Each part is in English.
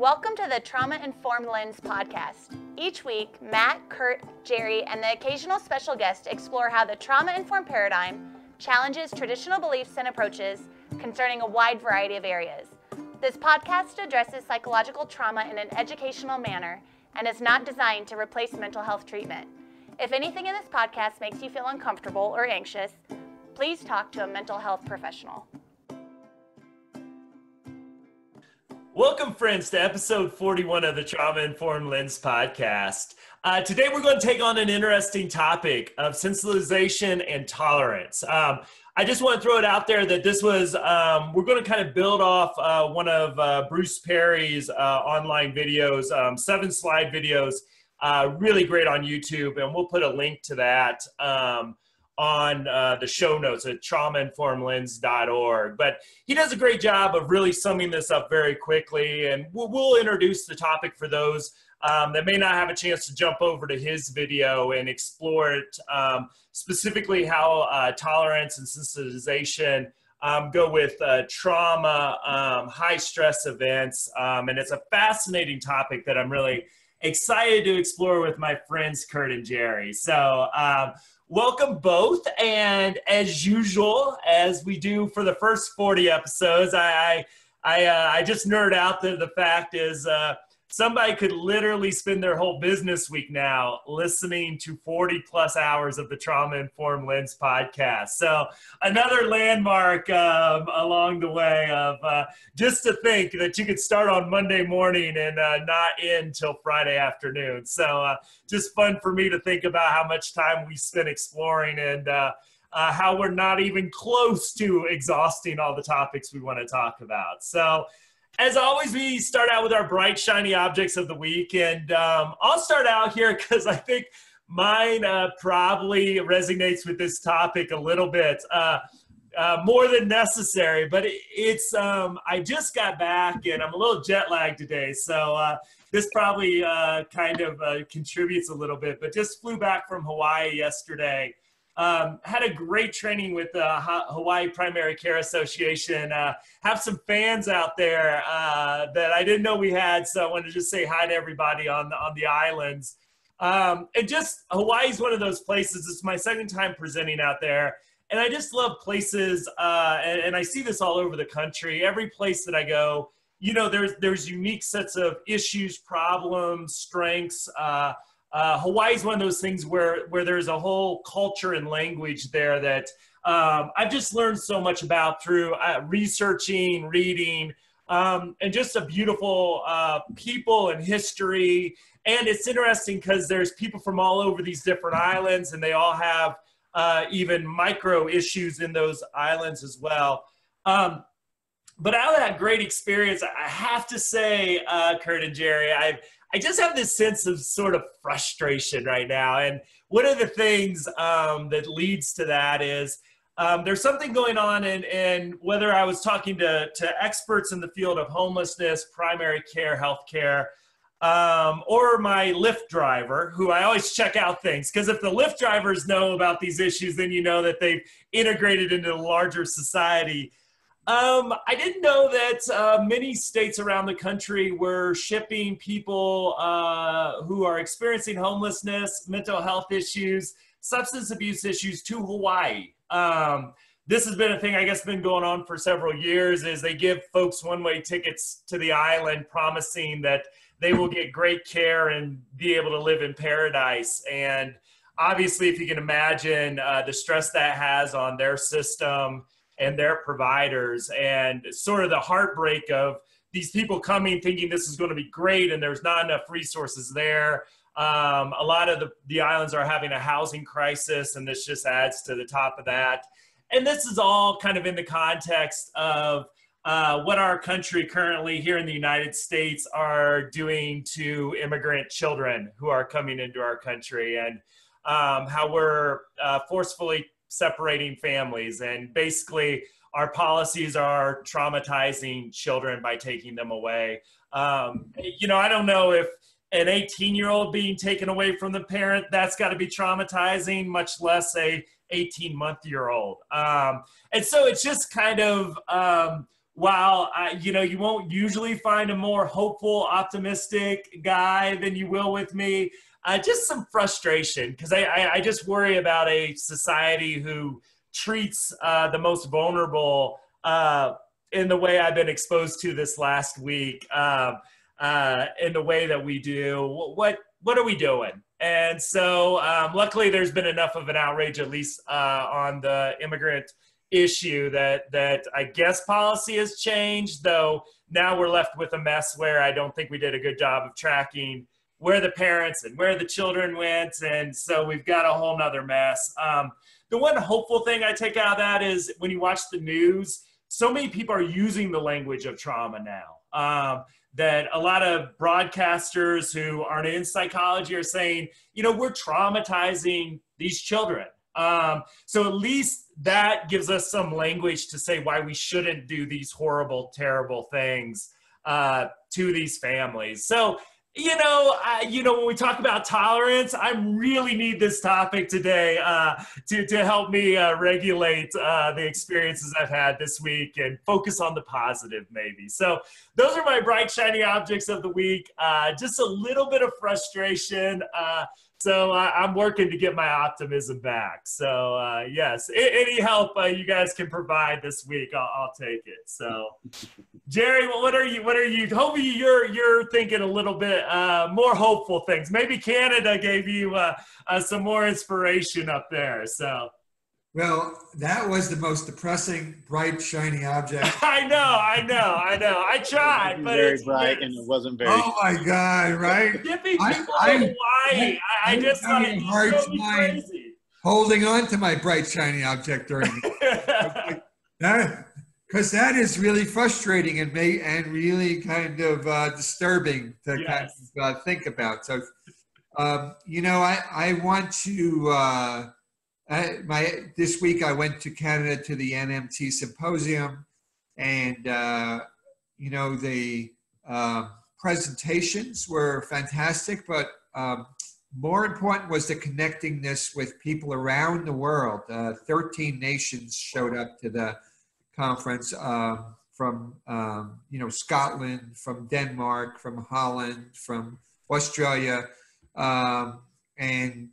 Welcome to the Trauma Informed Lens podcast. Each week, Matt, Curt, Jerry, and the occasional special guest explore how the trauma-informed paradigm challenges traditional beliefs and approaches concerning a wide variety of areas. This podcast addresses psychological trauma in an educational manner and is not designed to replace mental health treatment. If anything in this podcast makes you feel uncomfortable or anxious, please talk to a mental health professional. Welcome, friends, to episode 41 of the Trauma Informed Lens podcast. Today, we're going to take on an interesting topic of sensitization and tolerance. I just want to throw it out there that this was, we're going to kind of build off one of Bruce Perry's online videos, 7-slide videos, really great on YouTube, and we'll put a link to that on the show notes at traumainformedlens.org. But he does a great job of really summing this up very quickly, and we'll introduce the topic for those that may not have a chance to jump over to his video and explore it, specifically how tolerance and sensitization go with trauma, high stress events, and it's a fascinating topic that I'm really excited to explore with my friends Curt and Jerry. So welcome both, and as usual, as we do for the first 40 episodes, I just nerd out that the fact is somebody could literally spend their whole business week now listening to 40 plus hours of the Trauma Informed Lens podcast. So another landmark along the way of just to think that you could start on Monday morning and not end till Friday afternoon. So just fun for me to think about how much time we spent exploring and how we're not even close to exhausting all the topics we want to talk about. So as always, we start out with our bright, shiny objects of the week. And I'll start out here because I think mine probably resonates with this topic a little bit more than necessary. But it's I just got back and I'm a little jet lagged today. So this probably kind of contributes a little bit. But just flew back from Hawaii yesterday. Had a great training with the Hawaii Primary Care Association. Have some fans out there that I didn't know we had, so I wanted to just say hi to everybody on the islands. And just Hawaii's one of those places. It's my second time presenting out there, and I just love places. And I see this all over the country. Every place that I go, you know, there's unique sets of issues, problems, strengths. Hawaii is one of those things where there's a whole culture and language there that I've just learned so much about through researching, reading, and just a beautiful people and history. And it's interesting because there's people from all over these different islands, and they all have even micro issues in those islands as well. But out of that great experience, I have to say, Curt and Jerry, I just have this sense of sort of frustration right now. And one of the things that leads to that is there's something going on in whether I was talking to experts in the field of homelessness, primary care, healthcare, or my Lyft driver, who I always check out things. Because if the Lyft drivers know about these issues, then you know that they've integrated into the larger society. I didn't know that many states around the country were shipping people who are experiencing homelessness, mental health issues, substance abuse issues to Hawaii. This has been a thing, I guess, been going on for several years, is they give folks one-way tickets to the island, promising that they will get great care and be able to live in paradise. And obviously, if you can imagine the stress that has on their system and their providers, and sort of the heartbreak of these people coming thinking this is going to be great and there's not enough resources there. A lot of the islands are having a housing crisis, and this just adds to the top of that. And this is all kind of in the context of what our country currently here in the United States are doing to immigrant children who are coming into our country, and how we're forcefully separating families, and basically our policies are traumatizing children by taking them away. You know, I don't know if an 18-year-old being taken away from the parent, that's got to be traumatizing, much less a 18-month-year-old. And so it's just kind of while you won't usually find a more hopeful, optimistic guy than you will with me, just some frustration, because I just worry about a society who treats the most vulnerable in the way I've been exposed to this last week, in the way that we do. What are we doing? And so luckily there's been enough of an outrage, at least on the immigrant issue, that I guess policy has changed, though now we're left with a mess where I don't think we did a good job of tracking where the parents and where the children went. And so we've got a whole nother mess. The one hopeful thing I take out of that is when you watch the news, so many people are using the language of trauma now. That a lot of broadcasters who aren't in psychology are saying, we're traumatizing these children. So at least that gives us some language to say why we shouldn't do these horrible, terrible things to these families. So, when we talk about tolerance, I really need this topic today to help me regulate the experiences I've had this week and focus on the positive, maybe. So those are my bright, shiny objects of the week. Just a little bit of frustration. So I'm working to get my optimism back. So yes, any help you guys can provide this week, I'll take it. So Jerry, what are you? Hopefully you're thinking a little bit more hopeful things. Maybe Canada gave you some more inspiration up there. So. Well, that was the most depressing, bright, shiny object. I know. I tried, but very bright, and it wasn't very. Oh my God! Right? Giving people Hawaii. I just thought it was so crazy. Holding on to my bright, shiny object during that, because that is really frustrating and really kind of disturbing to kind of think about. So, I want to. This week I went to Canada to the NMT Symposium, and the presentations were fantastic, but more important was the connectingness with people around the world. 13 nations showed up to the conference, from Scotland, from Denmark, from Holland, from Australia, and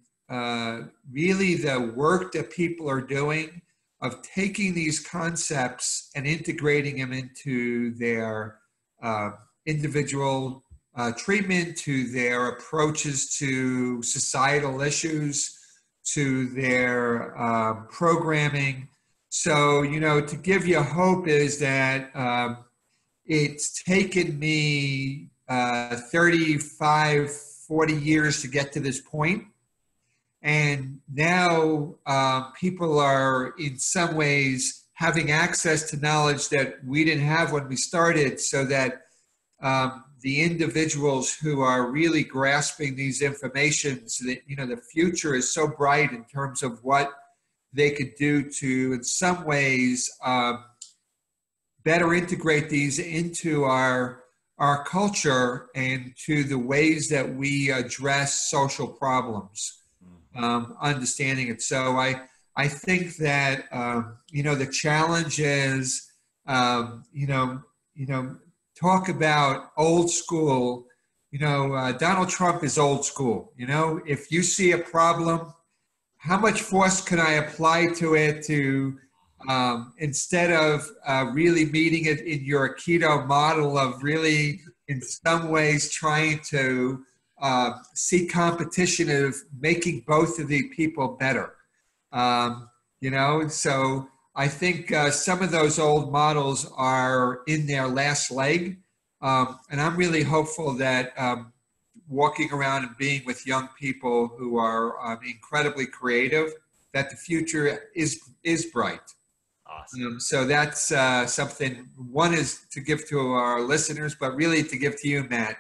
really the work that people are doing of taking these concepts and integrating them into their individual treatment, to their approaches to societal issues, to their programming. So, to give you hope is that it's taken me 35, 40 years to get to this point. And now people are in some ways having access to knowledge that we didn't have when we started, so that the individuals who are really grasping these informations, that, the future is so bright in terms of what they could do to, in some ways, better integrate these into our culture and to the ways that we address social problems. Understanding it. So I think that, the challenge is, talk about old school, Donald Trump is old school. If you see a problem, how much force can I apply to it to, instead of really meeting it in your Aikido model of really, in some ways, trying to see competition of making both of the people better. So I think some of those old models are in their last leg. And I'm really hopeful that walking around and being with young people who are incredibly creative, that the future is bright. Awesome. So that's something, one is to give to our listeners, but really to give to you, Matt.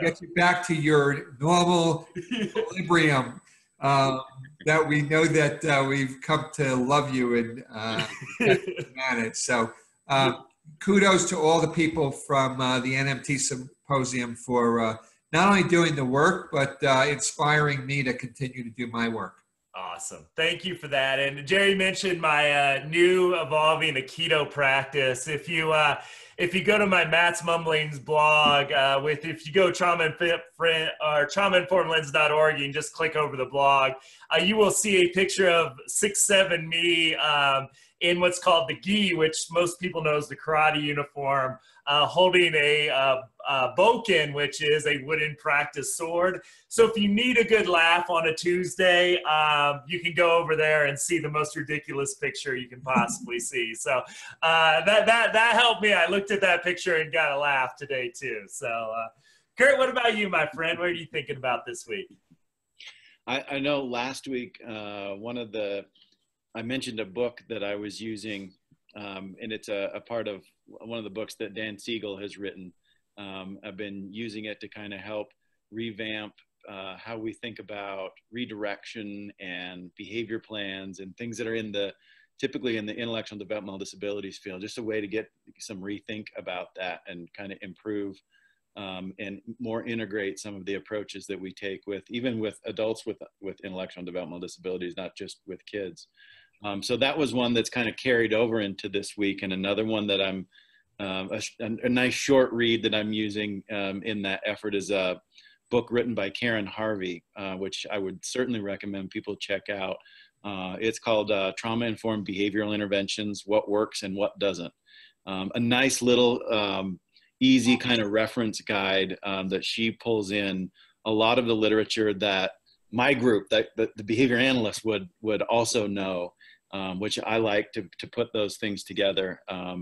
Get you back to your normal equilibrium, that we know that we've come to love you and manage. So kudos to all the people from the NMT Symposium for not only doing the work, but inspiring me to continue to do my work. Awesome. Thank you for that. And Jerry mentioned my new evolving Aikido practice. If you go to my Matt's Mumblings blog, if you go traumainformedlens.org, you can just click over the blog. You will see a picture of 6'7" me in what's called the gi, which most people know is the karate uniform, holding a boken, which is a wooden practice sword. So if you need a good laugh on a Tuesday, you can go over there and see the most ridiculous picture you can possibly see. So that helped me. I looked at that picture and got a laugh today too. So Curt, what about you, my friend? What are you thinking about this week? I know last week, I mentioned a book that I was using, and it's a part of one of the books that Dan Siegel has written. I've been using it to kind of help revamp how we think about redirection and behavior plans and things that are typically in the intellectual and developmental disabilities field, just a way to get some rethink about that and kind of improve and more integrate some of the approaches that we take even with adults with intellectual and developmental disabilities, not just with kids. So that was one that's kind of carried over into this week, and another one that I'm a nice short read that I'm using in that effort is a book written by Karen Harvey, which I would certainly recommend people check out. It's called Trauma-Informed Behavioral Interventions, What Works and What Doesn't. A nice little easy kind of reference guide that she pulls in a lot of the literature that my group, that the behavior analysts would also know, which I like to put those things together.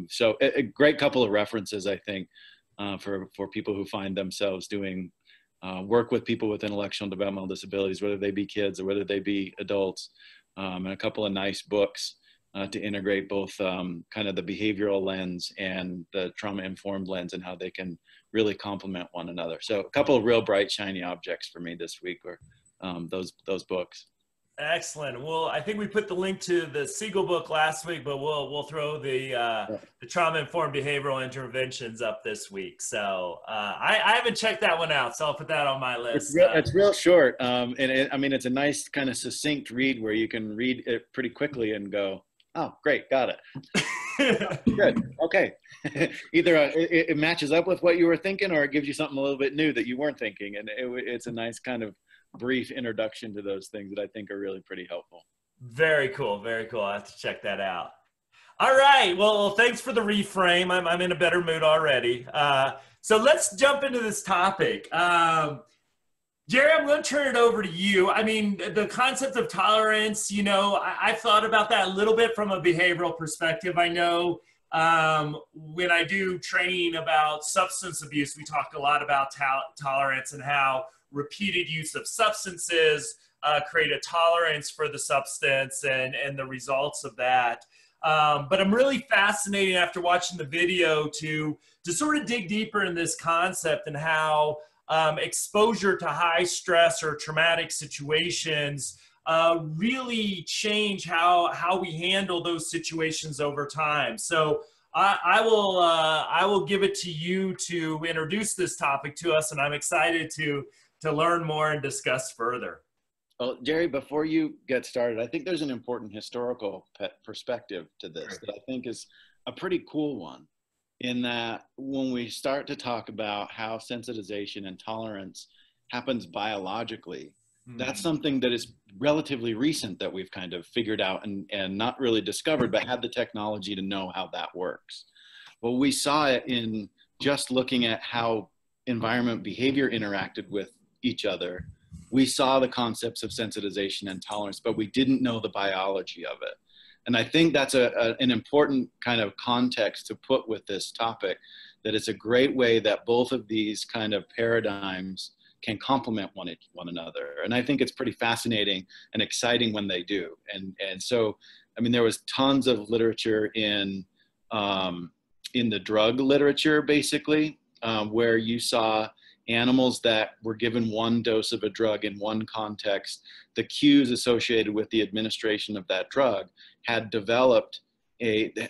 So a great couple of references, I think, for people who find themselves doing work with people with intellectual and developmental disabilities, whether they be kids or whether they be adults, and a couple of nice books to integrate both kind of the behavioral lens and the trauma-informed lens and how they can really complement one another. So a couple of real bright, shiny objects for me this week were those books. Excellent. Well, I think we put the link to the Siegel book last week, but we'll throw the trauma-informed behavioral interventions up this week. So I haven't checked that one out, so I'll put that on my list. It's real short, and I mean, it's a nice kind of succinct read where you can read it pretty quickly and go, oh, great, got it. Good. Okay. Either it matches up with what you were thinking, or it gives you something a little bit new that you weren't thinking, and it's a nice kind of brief introduction to those things that I think are really pretty helpful. Very cool. Very cool. I have to check that out. All right. Well, thanks for the reframe. I'm in a better mood already. So let's jump into this topic. Jerry, I'm going to turn it over to you. I mean, the concept of tolerance, I've thought about that a little bit from a behavioral perspective. I know when I do training about substance abuse, we talk a lot about tolerance and how repeated use of substances create a tolerance for the substance and the results of that. But I'm really fascinated after watching the video to sort of dig deeper in this concept and how exposure to high stress or traumatic situations really change how we handle those situations over time. So I will give it to you to introduce this topic to us, and I'm excited to learn more and discuss further. Well, Jerry, before you get started, I think there's an important historical perspective to this that I think is a pretty cool one, in that when we start to talk about how sensitization and tolerance happens biologically, that's something that is relatively recent that we've kind of figured out and not really discovered, but had the technology to know how that works. Well, we saw it in just looking at how environment behavior interacted with each other. We saw the concepts of sensitization and tolerance, but we didn't know the biology of it. And I think that's an important kind of context to put with this topic, that it's a great way that both of these kind of paradigms can complement one another. And I think it's pretty fascinating and exciting when they do. And so, I mean, there was tons of literature in the drug literature, basically, where you saw animals that were given one dose of a drug in one context, the cues associated with the administration of that drug had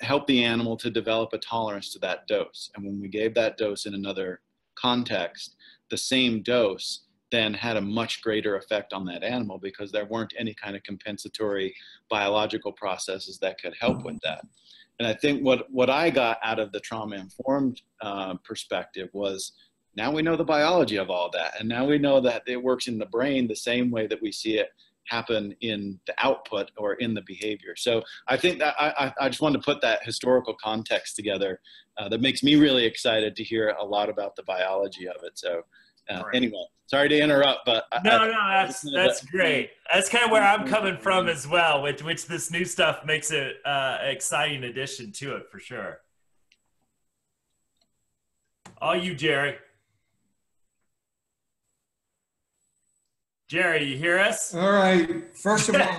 helped the animal to develop a tolerance to that dose. And when we gave that dose in another context, the same dose, then had a much greater effect on that animal because there weren't any kind of compensatory biological processes that could help with that. And I think what I got out of the trauma-informed perspective was, now we know the biology of all that. And now we know that it works in the brain the same way that we see it happen in the output or in the behavior. So I think that I just wanted to put that historical context together that makes me really excited to hear a lot about the biology of it. So anyway, sorry to interrupt, but that's great. That's kind of where I'm coming from as well, which this new stuff makes it an exciting addition to it for sure. All you, Jerry. Jerry, you hear us? All right. First of all,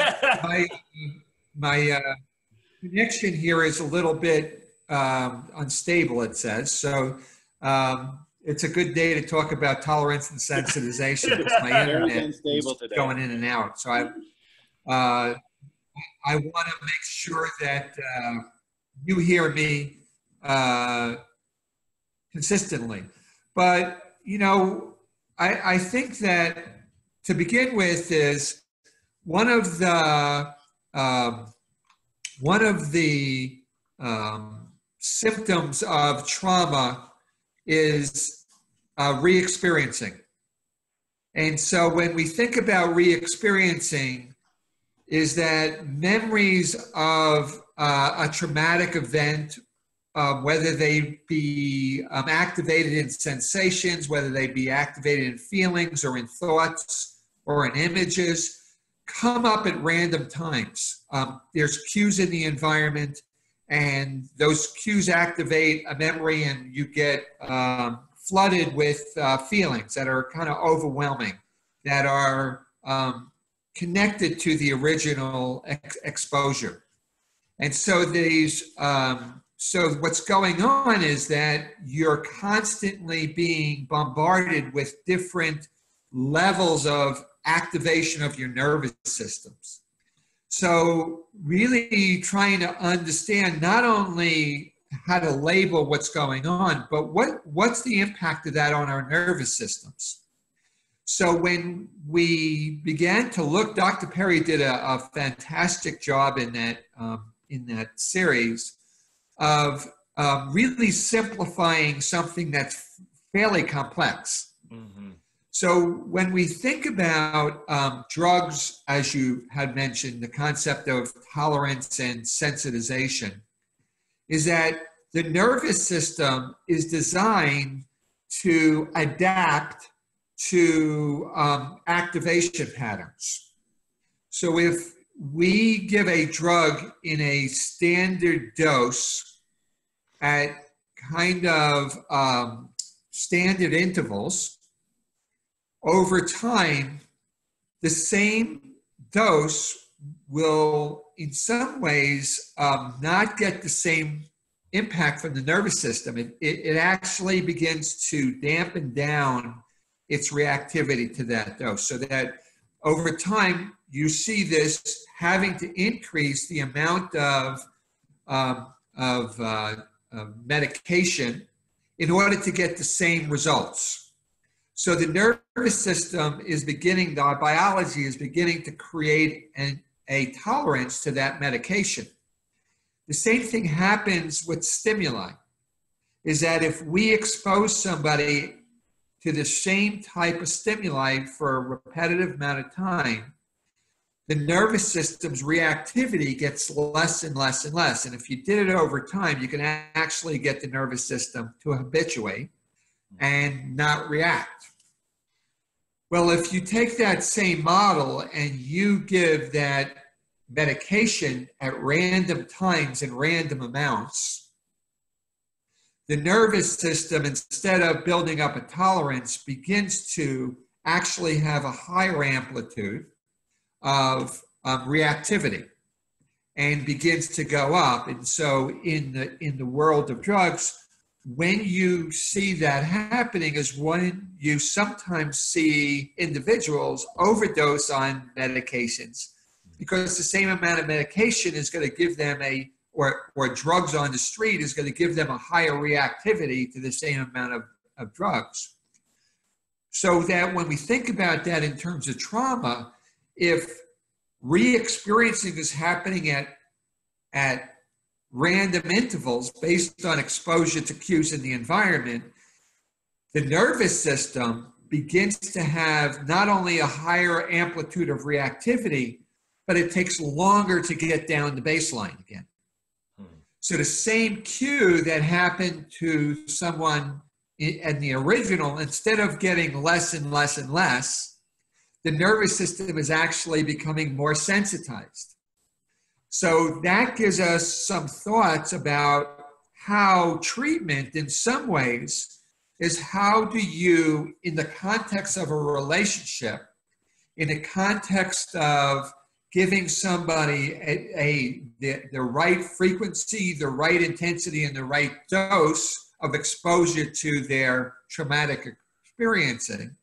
my connection here is a little bit unstable, it says. So it's a good day to talk about tolerance and sensitization because my internet is going in and out. So I want to make sure that you hear me consistently. But, you know, I think that to begin with is one of the symptoms of trauma is re-experiencing. And so when we think about re-experiencing, is that memories of a traumatic event, whether they be activated in sensations, whether they be activated in feelings or in thoughts or in images, come up at random times. There's cues in the environment, and those cues activate a memory, and you get flooded with feelings that are kind of overwhelming, that are connected to the original exposure. And so so what's going on is that you're constantly being bombarded with different levels of activation of your nervous systems. So really trying to understand not only how to label what's going on, but what's the impact of that on our nervous systems. So when we began to look, Dr. Perry did a fantastic job in that series of really simplifying something that's fairly complex. Mm-hmm. So when we think about drugs, as you had mentioned, the concept of tolerance and sensitization, is that the nervous system is designed to adapt to activation patterns. So if we give a drug in a standard dose at kind of standard intervals, over time, the same dose will, in some ways, not get the same impact from the nervous system. It actually begins to dampen down its reactivity to that dose, so that over time, you see this having to increase the amount of medication in order to get the same results. So the nervous system is beginning, our biology is beginning to create a tolerance to that medication. The same thing happens with stimuli, is that if we expose somebody to the same type of stimuli for a repetitive amount of time, the nervous system's reactivity gets less and less and less. And if you did it over time, you can actually get the nervous system to habituate and not react. Well, if you take that same model and you give that medication at random times and random amounts, the nervous system, instead of building up a tolerance, begins to actually have a higher amplitude of reactivity and begins to go up. And so in the world of drugs, when you see that happening is when you sometimes see individuals overdose on medications, because the same amount of medication is going to give them or drugs on the street is going to give them a higher reactivity to the same amount of drugs. So that when we think about that in terms of trauma, if re-experiencing is happening at random intervals based on exposure to cues in the environment, the nervous system begins to have not only a higher amplitude of reactivity, but it takes longer to get down the baseline again. So the same cue that happened to someone in the original, instead of getting less and less and less, the nervous system is actually becoming more sensitized. So that gives us some thoughts about how treatment, in some ways, is how do you, in the context of a relationship, in the context of giving somebody the right frequency, the right intensity, and the right dose of exposure to their traumatic experiencing,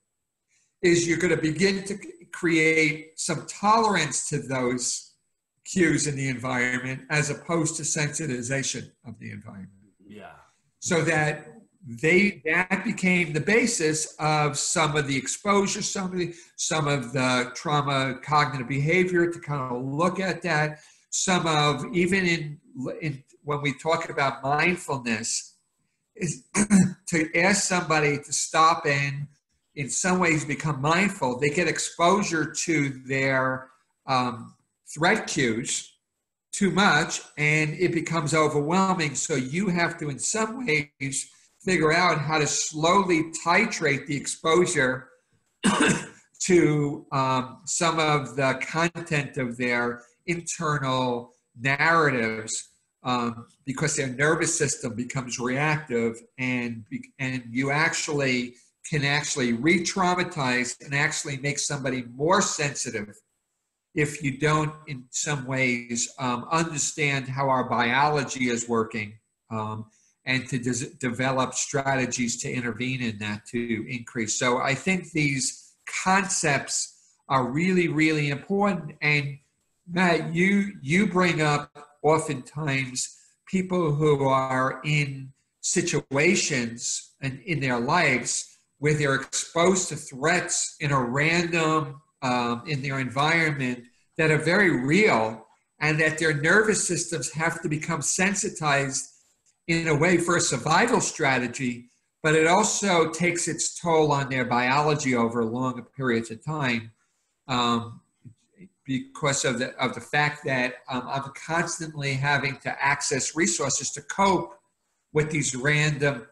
is you're going to begin to create some tolerance to those cues in the environment as opposed to sensitization of the environment. Yeah. So that became the basis of some of the exposure, some of the trauma cognitive behavior, to kind of look at that. Some of, even in when we talk about mindfulness, is to ask somebody to stop and in some ways become mindful. They get exposure to their threat cues too much and it becomes overwhelming. So you have to, in some ways, figure out how to slowly titrate the exposure to some of the content of their internal narratives, because their nervous system becomes reactive, and you actually can re-traumatize and actually make somebody more sensitive if you don't, in some ways, understand how our biology is working, and to develop strategies to intervene in that to increase. So I think these concepts are really, really important. And Matt, you bring up oftentimes people who are in situations and in their lives where they're exposed to threats in a random, in their environment that are very real, and that their nervous systems have to become sensitized in a way for a survival strategy, but it also takes its toll on their biology over longer periods of time, because of the fact that I'm constantly having to access resources to cope with these random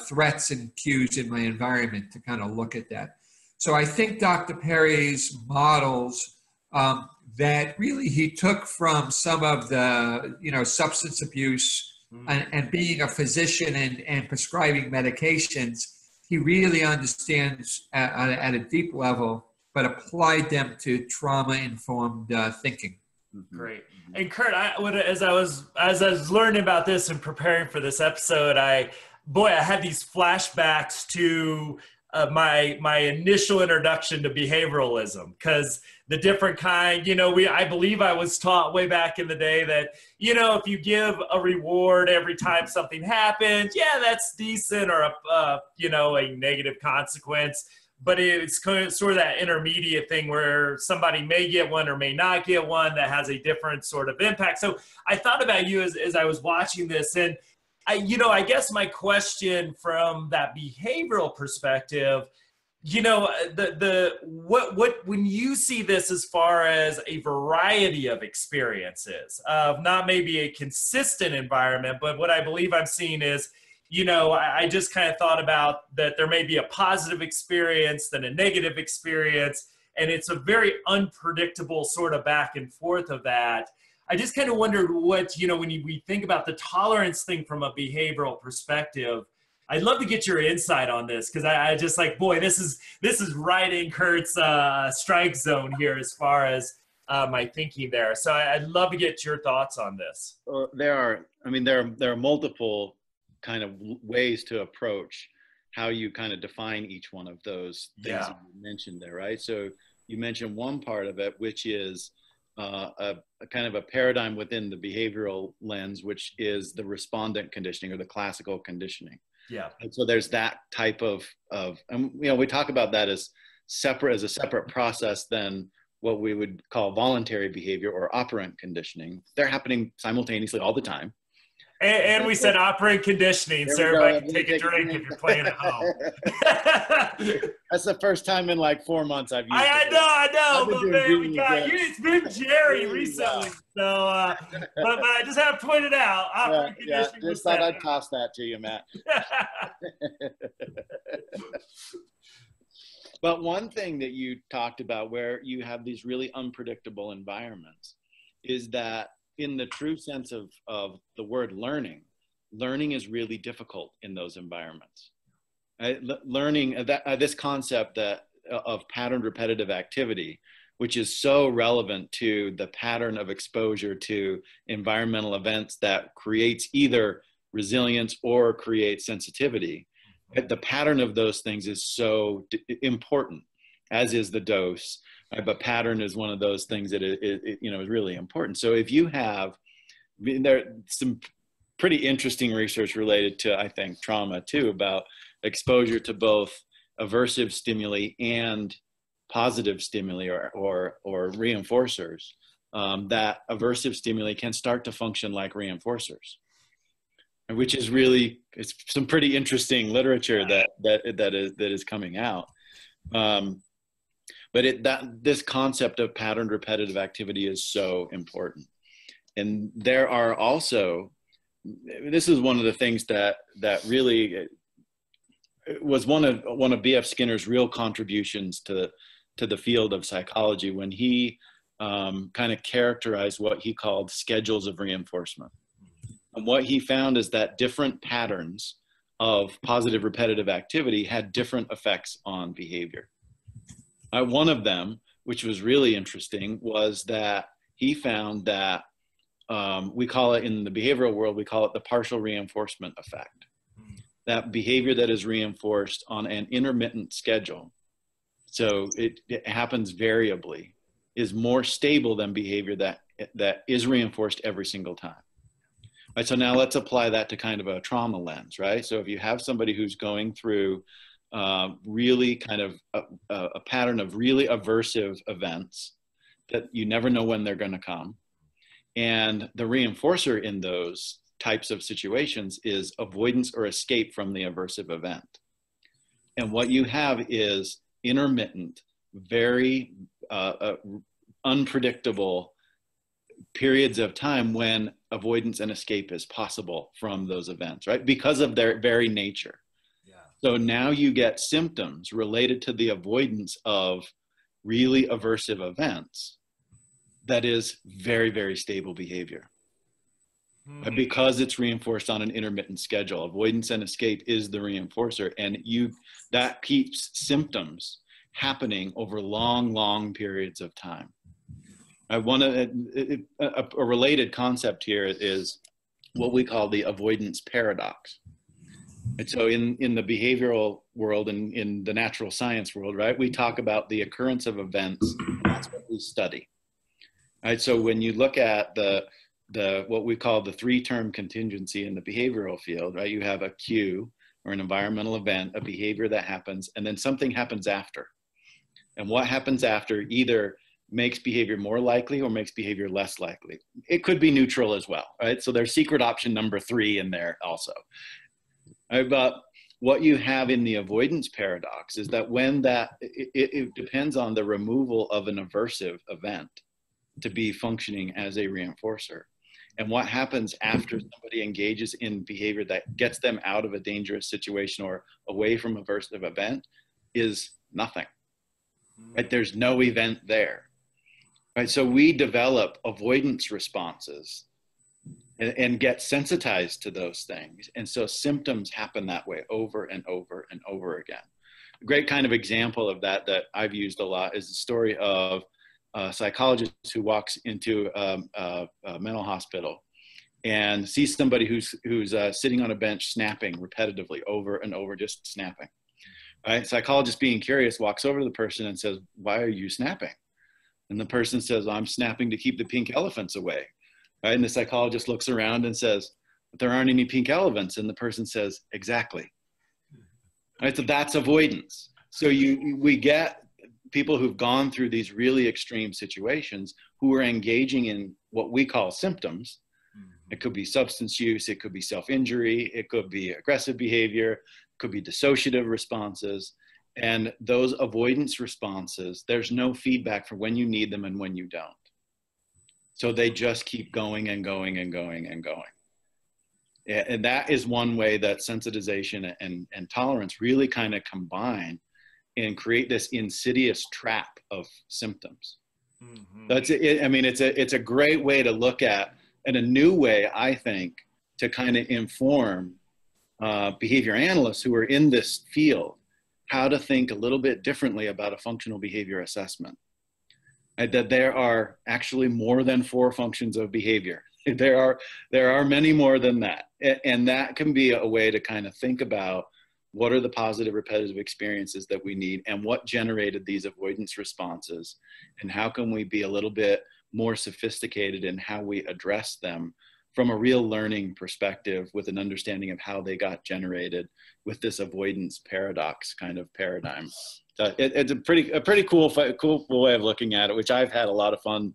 threats and cues in my environment, to kind of look at that. So I think Dr. Perry's models that really he took from some of the, substance abuse and being a physician and prescribing medications, he really understands at a deep level, but applied them to trauma-informed thinking. Great. And Curt, as I was learning about this and preparing for this episode, I had these flashbacks to my initial introduction to behavioralism, because the different kind, I believe I was taught way back in the day that, if you give a reward every time something happens, yeah, that's decent, or a negative consequence. But it's kind of sort of that intermediate thing where somebody may get one or may not get one that has a different sort of impact. So I thought about you as I was watching this, and I guess my question from that behavioral perspective, when you see this as far as a variety of experiences of not maybe a consistent environment, but what I believe I'm seeing is, I just kind of thought about that there may be a positive experience, then a negative experience, and it's a very unpredictable sort of back and forth of that. I just kind of wondered what, when we think about the tolerance thing from a behavioral perspective, I'd love to get your insight on this, because I just this is right in Curt's strike zone here as far as my thinking there. So I'd love to get your thoughts on this. Well, there are multiple kind of ways to approach how you kind of define each one of those things that you mentioned there, right? So you mentioned one part of it, which is a kind of a paradigm within the behavioral lens, which is the respondent conditioning or the classical conditioning. Yeah. And so there's that type of, and we talk about that as a separate process than what we would call voluntary behavior or operant conditioning. They're happening simultaneously all the time. And we said operant conditioning, so everybody can take a drink if you're playing at home. That's the first time in like 4 months I've used it. I know, but man, it's been Jerry recently. So, but I just have to point it out. Operant conditioning. Just thought I'd toss that to you, Matt. But one thing that you talked about where you have these really unpredictable environments is that in the true sense of the word learning is really difficult in those environments. Learning this concept of patterned repetitive activity, which is so relevant to the pattern of exposure to environmental events that creates either resilience or creates sensitivity. The pattern of those things is so important, as is the dose. But pattern is one of those things that is really important. So if you have, there's some pretty interesting research related to, I think, trauma too, about exposure to both aversive stimuli and positive stimuli or reinforcers. That aversive stimuli can start to function like reinforcers, which is really, it's some pretty interesting literature that is coming out. But this concept of patterned repetitive activity is so important. And there are also, this is one of the things that really was one of B.F. Skinner's real contributions to the field of psychology, when he kind of characterized what he called schedules of reinforcement. And what he found is that different patterns of positive repetitive activity had different effects on behavior. One of them, which was really interesting, was that he found that we call it, in the behavioral world, we call it the partial reinforcement effect. That behavior that is reinforced on an intermittent schedule, so it happens variably, is more stable than behavior that is reinforced every single time. Right, so now let's apply that to kind of a trauma lens, right? So if you have somebody who's going through really kind of a pattern of really aversive events that you never know when they're going to come, and the reinforcer in those types of situations is avoidance or escape from the aversive event. And what you have is intermittent, very unpredictable periods of time when avoidance and escape is possible from those events, right? Because of their very nature. Yeah. So now you get symptoms related to the avoidance of really aversive events that is very, very stable behavior. Because it's reinforced on an intermittent schedule. Avoidance and escape is the reinforcer, and that keeps symptoms happening over long, long periods of time. A related concept here is what we call the avoidance paradox. And so in the behavioral world and in the natural science world, right, we talk about the occurrence of events, and that's what we study. Right, so when you look at what we call the three-term contingency in the behavioral field, right? You have a cue or an environmental event, a behavior that happens, and then something happens after. And what happens after either makes behavior more likely or makes behavior less likely. It could be neutral as well, right? So there's secret option number 3 in there also. Right, but what you have in the avoidance paradox is that when it depends on the removal of an aversive event to be functioning as a reinforcer. And what happens after somebody engages in behavior that gets them out of a dangerous situation or away from an aversive event is nothing. Right? There's no event there. Right? So we develop avoidance responses and get sensitized to those things. And so symptoms happen that way over and over and over again. A great kind of example of that I've used a lot is the story of a psychologist who walks into a mental hospital and sees somebody who's sitting on a bench snapping repetitively over and over, just snapping. Right? Psychologist, being curious, walks over to the person and says, "Why are you snapping?" And the person says, "I'm snapping to keep the pink elephants away." Right? And the psychologist looks around and says, "But there aren't any pink elephants." And the person says, "Exactly. right? So that's avoidance. So we get people who've gone through these really extreme situations who are engaging in what we call symptoms. It could be substance use, it could be self-injury, it could be aggressive behavior, it could be dissociative responses. And those avoidance responses, there's no feedback for when you need them and when you don't. So they just keep going and going and going and going. And that is one way that sensitization and tolerance really kind of combine and create this insidious trap of symptoms. That's it. I mean, it's a great way to look at, and a new way, I think, to kind of inform behavior analysts who are in this field how to think a little bit differently about a functional behavior assessment. And that there are actually more than 4 functions of behavior. There are many more than that. And that can be a way to kind of think about what are the positive repetitive experiences that we need and what generated these avoidance responses, and how can we be a little bit more sophisticated in how we address them from a real learning perspective, with an understanding of how they got generated with this avoidance paradox kind of paradigm. So it's a pretty cool way of looking at it, which I've had a lot of fun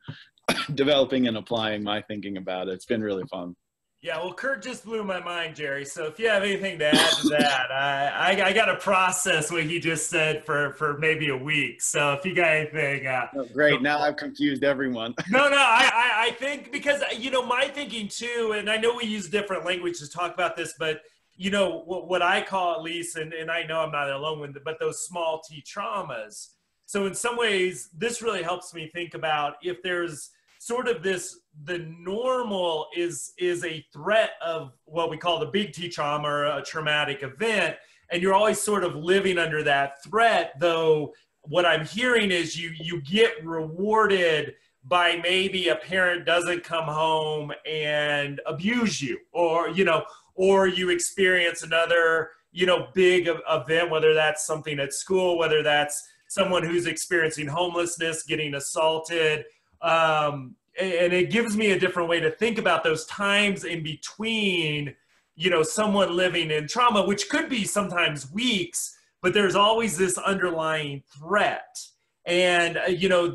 developing and applying my thinking about it. It's been really fun. Yeah, well, Curt just blew my mind, Jerry. So if you have anything to add to that, I got to process what he just said for maybe a week. So if you got anything. Oh, great. Now I've confused everyone. No, I think because, my thinking too, and I know we use different language to talk about this, but, what I call at least, and I know I'm not alone with it, but those small T traumas. So in some ways, this really helps me think about if there's sort of the normal is a threat of what we call the big T trauma, or a traumatic event, and you're always sort of living under that threat. Though what I'm hearing is you get rewarded by maybe a parent doesn't come home and abuse you, or you experience another big event, whether that's something at school, whether that's someone who's experiencing homelessness, getting assaulted. And it gives me a different way to think about those times in between, someone living in trauma, which could be sometimes weeks, but there's always this underlying threat. And,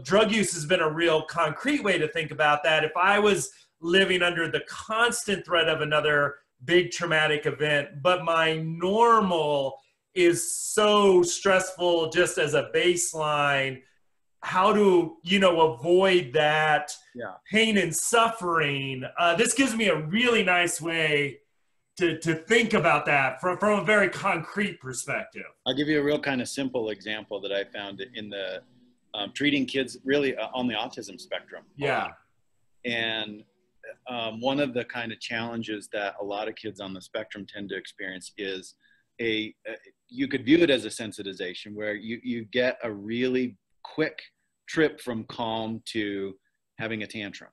drug use has been a real concrete way to think about that. If I was living under the constant threat of another big traumatic event, but my normal is so stressful just as a baseline, how to, avoid that pain and suffering. This gives me a really nice way to think about that from a very concrete perspective. I'll give you a real kind of simple example that I found in the treating kids really on the autism spectrum. Yeah. And one of the kind of challenges that a lot of kids on the spectrum tend to experience is you could view it as a sensitization, where you get a really quick trip from calm to having a tantrum,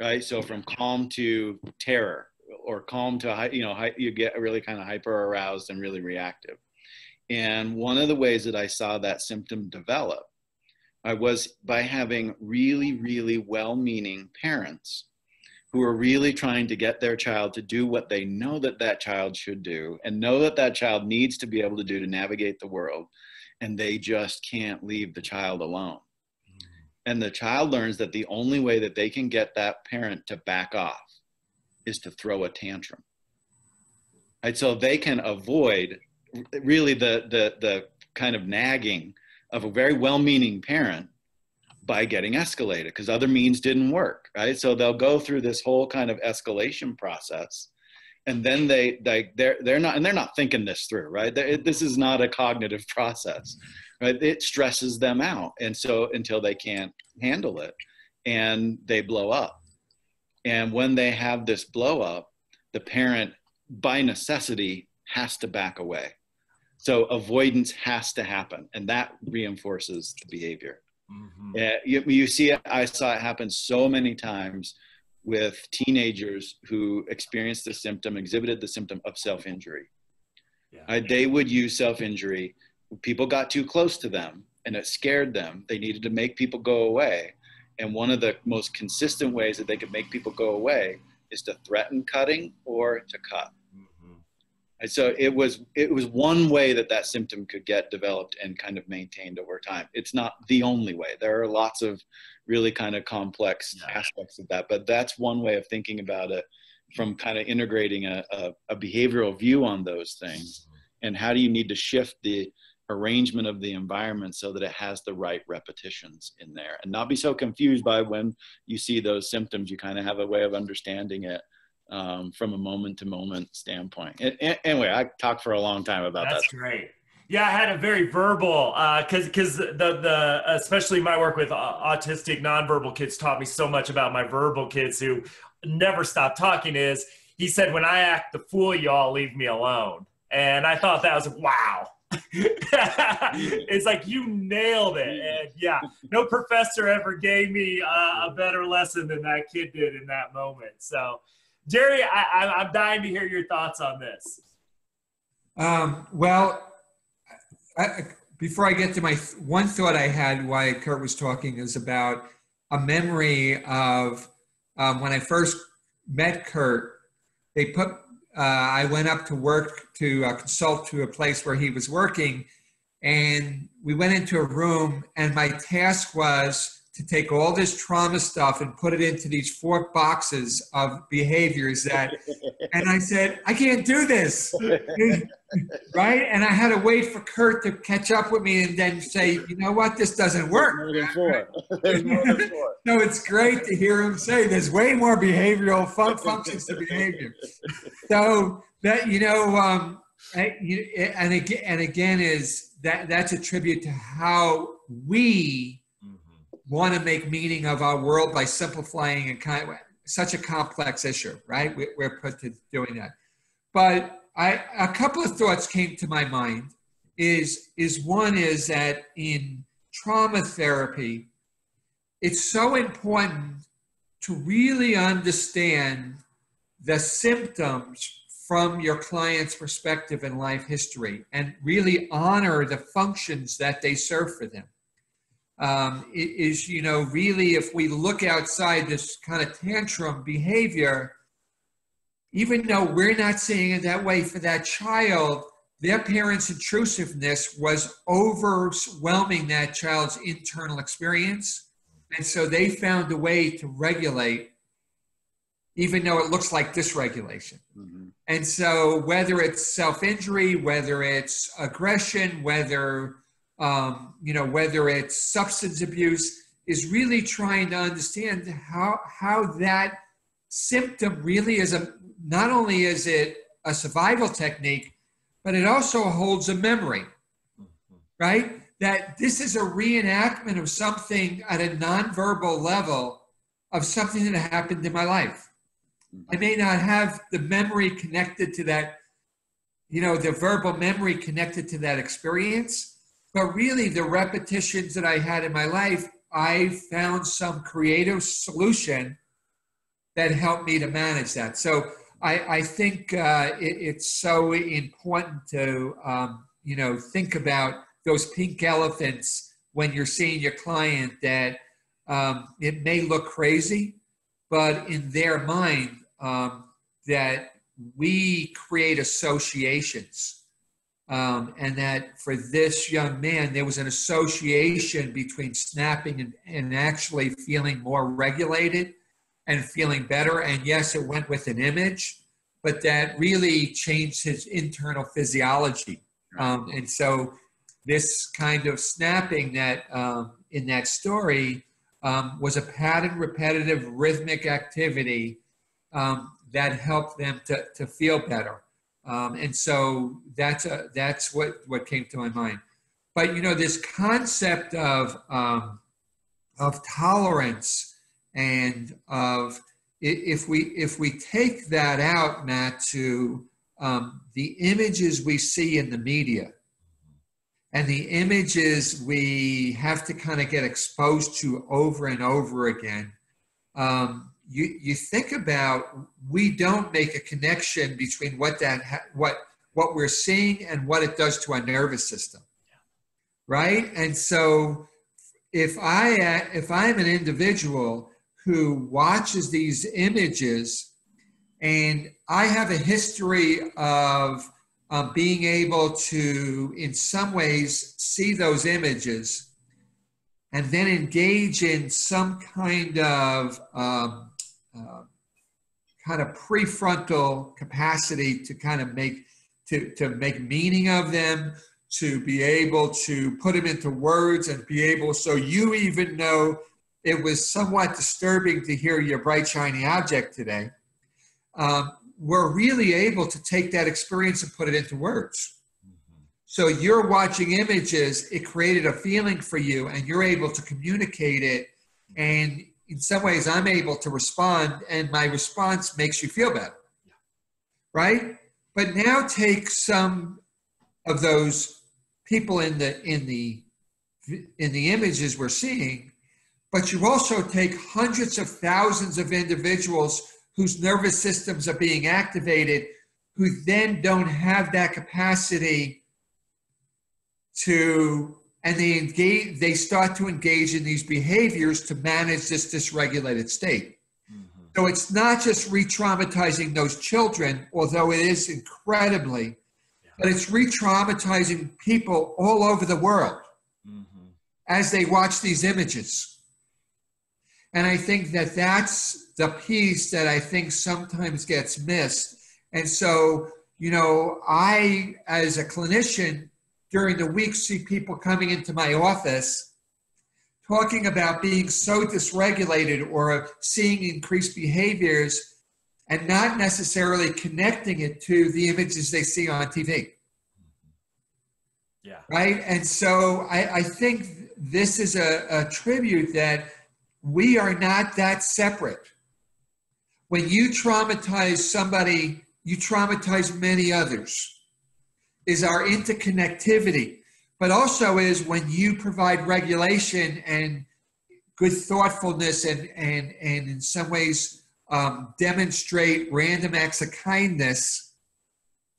right? So from calm to terror, or calm to, you get really kind of hyper aroused and really reactive. And one of the ways that I saw that symptom develop was by having really, really well-meaning parents who are really trying to get their child to do what they know that child should do, and know that child needs to be able to do to navigate the world. And they just can't leave the child alone. And the child learns that the only way that they can get that parent to back off is to throw a tantrum. Right? So they can avoid really the kind of nagging of a very well-meaning parent by getting escalated, because other means didn't work, right? So they'll go through this whole kind of escalation process, and then they're not thinking this through, right? This is not a cognitive process, right? It stresses them out, and so until they can't handle it, and they blow up. And when they have this blow up, the parent, by necessity, has to back away. So avoidance has to happen, and that reinforces the behavior. You see it. I saw it happen so many times with teenagers who experienced exhibited the symptom of self-injury. They would use self-injury. People got too close to them, and it scared them. They needed to make people go away. And one of the most consistent ways that they could make people go away is to threaten cutting or to cut. And so it was one way that symptom could get developed and kind of maintained over time. It's not the only way. There are lots of really kind of complex aspects of that, but that's one way of thinking about it, from kind of integrating a behavioral view on those things. And how do you need to shift the arrangement of the environment so that it has the right repetitions in there, and not be so confused by when you see those symptoms. You kind of have a way of understanding it from a moment to moment standpoint. Anyway, I talked for a long time about that. That's great. Yeah, I had a very verbal, because the especially my work with autistic nonverbal kids taught me so much about my verbal kids who never stop talking. Is he said, when I act the fool, y'all leave me alone. And I thought that was, wow. It's like, you nailed it. And yeah, no professor ever gave me a better lesson than that kid did in that moment. So Jerry, I'm dying to hear your thoughts on this. Well, before I get to my one thought I had while Curt was talking is about a memory of when I first met Curt. They put I went up to work to consult to a place where he was working, and we went into a room, and my task was to take all this trauma stuff and put it into these 4 boxes of behaviors that, and I said, I can't do this, right? And I had to wait for Curt to catch up with me and then say, you know what, this doesn't work. There's more than 4. No, it's great to hear him say there's way more behavioral functions to behavior. So that, and again is that's a tribute to how we want to make meaning of our world by simplifying and kind of such a complex issue, right? We're put to doing that. But a couple of thoughts came to my mind. One is that in trauma therapy, it's so important to really understand the symptoms from your client's perspective and life history, and really honor the functions that they serve for them. Really, if we look outside this kind of tantrum behavior, even though we're not seeing it that way for that child, their parents' intrusiveness was overwhelming that child's internal experience. And so they found a way to regulate, even though it looks like dysregulation. Mm-hmm. And so whether it's self-injury, whether it's aggression, whether it's substance abuse, is really trying to understand how that symptom really is not only is it a survival technique, but it also holds a memory, right? That this is a reenactment of something at a nonverbal level of something that happened in my life. I may not have the memory connected to that, the verbal memory connected to that experience, but really the repetitions that I had in my life, I found some creative solution that helped me to manage that. So I think it's so important to, think about those pink elephants when you're seeing your client, that it may look crazy, but in their mind, that we create associations. And that for this young man, there was an association between snapping and actually feeling more regulated and feeling better. And yes, it went with an image, but that really changed his internal physiology. And so this kind of snapping that in that story was a pattern, repetitive, rhythmic activity that helped them to feel better. And so that's what came to my mind. But this concept of tolerance and of if we take that out, Matt, to the images we see in the media and the images we have to kind of get exposed to over and over again, you think about, we don't make a connection between what we're seeing and what it does to our nervous system, right? And so if I'm an individual who watches these images and I have a history of being able to, in some ways, see those images and then engage in some kind of prefrontal capacity to kind of make meaning of them, to be able to put them into words and be able, so you even know it was somewhat disturbing to hear your bright, shiny object today. We're really able to take that experience and put it into words. Mm-hmm. So you're watching images, it created a feeling for you, and you're able to communicate it. And in some ways, I'm able to respond, and my response makes you feel better, right? But now take some of those people in the images we're seeing, but you also take hundreds of thousands of individuals whose nervous systems are being activated, who then don't have that capacity to, and they start to engage in these behaviors to manage this dysregulated state. Mm-hmm. So it's not just re-traumatizing those children, although it is incredibly, but it's re-traumatizing people all over the world as they watch these images. And I think that that's the piece that I think sometimes gets missed. And so, you know, I, as a clinician, during the week, see people coming into my office talking about being so dysregulated or seeing increased behaviors and not necessarily connecting it to the images they see on TV. Yeah. Right? And so I think this is a tribute that we are not that separate. When you traumatize somebody, you traumatize many others. Is our interconnectivity, but also is when you provide regulation and good thoughtfulness and in some ways demonstrate random acts of kindness,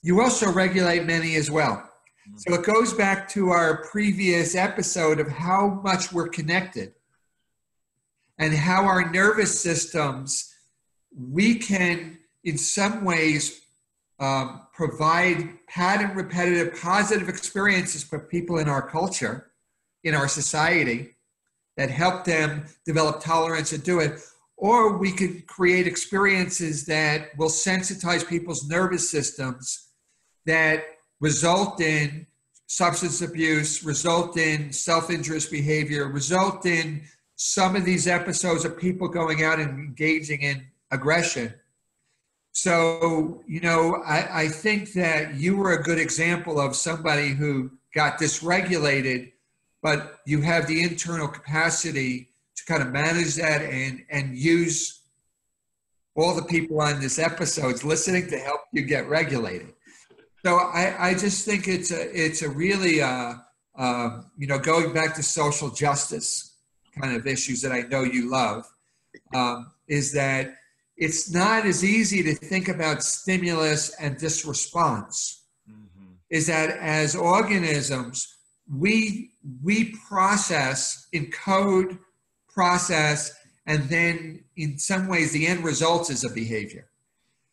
you also regulate many as well. So it goes back to our previous episode of how much we're connected and how our nervous systems, we can in some ways provide pattern repetitive positive experiences for people in our culture, in our society, that help them develop tolerance and do it. Or we could create experiences that will sensitize people's nervous systems that result in substance abuse, result in self-injurious behavior, result in some of these episodes of people going out and engaging in aggression. So, you know, I think that you were a good example of somebody who got dysregulated, but you have the internal capacity to kind of manage that and use all the people on this episode listening to help you get regulated. So I just think it's a really, you know, going back to social justice kind of issues that I know you love, is that it's not as easy to think about stimulus and disresponse. Mm-hmm. Is that as organisms, we process, encode, process, and then in some ways the end result is a behavior.